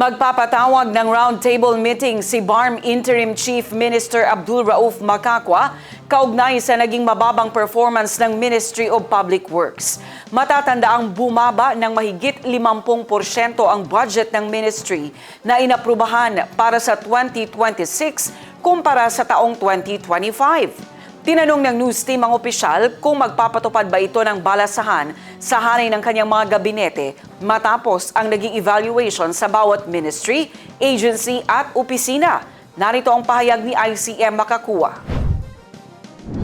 Magpapatawag ng roundtable meeting si BARM Interim Chief Minister Abdul Rauf Macacua kaugnay sa naging mababang performance ng Ministry of Public Works. Matatanda ang bumaba ng mahigit 50% ang budget ng ministry na inaprubahan para sa 2026 kumpara sa taong 2025. Tinanong ng news team ang opisyal kung magpapatupad ba ito ng balasahan sa hanay ng kanyang mga gabinete matapos ang naging evaluation sa bawat ministry, agency at opisina. Narito ang pahayag ni ICM Macacua.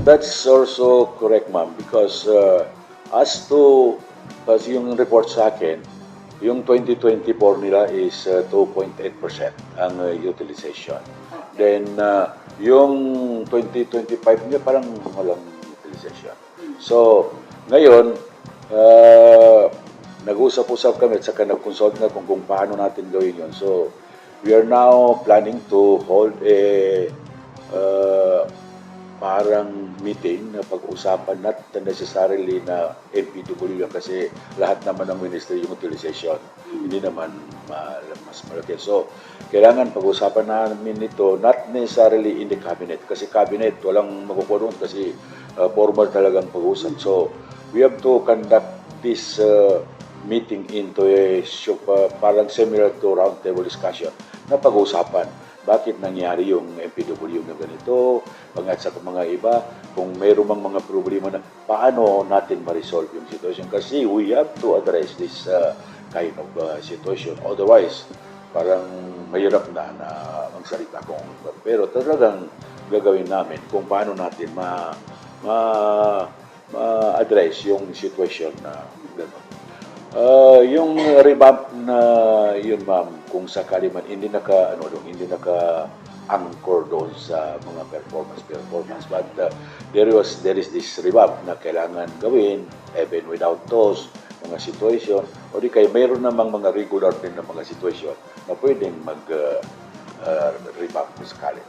That's also correct, ma'am, because kasi yung report sa akin, yung 2024 nila is 2.8% ang utilization. Then, yung 2025 niya parang walang utilization. So, ngayon, nag-usap-usap kami at saka nag-consult na kung paano natin gawin yun. So, we are now planning to hold a parang meeting na pag-usapan, not necessarily na NPW kasi lahat naman ng ministry yung utilization. Hindi naman mas malaki. So, kailangan pag-usapan namin ito, not necessarily in the cabinet. Kasi cabinet, walang makukuha doon kasi formal talagang pag-usap. So, we have to conduct this meeting into a parang similar to roundtable discussion na pag-usapan. Bakit nangyari yung MPW na ganito, pangat sa mga iba, kung mayroong mga problema na paano natin ma-resolve yung situation. Kasi we have to address this kind of situation. Otherwise, parang mahirap na magsalita kung pero talagang gagawin namin kung paano natin ma-address yung situation na gano'n. Yung revamp na yun, ma'am, kung sakali man hindi naka-anchor doon sa mga performance, but there is this revamp na kailangan gawin even without those mga situation, o di kaya mayroon namang mga regular din na mga situation na pwedeng mag-revamp sakali.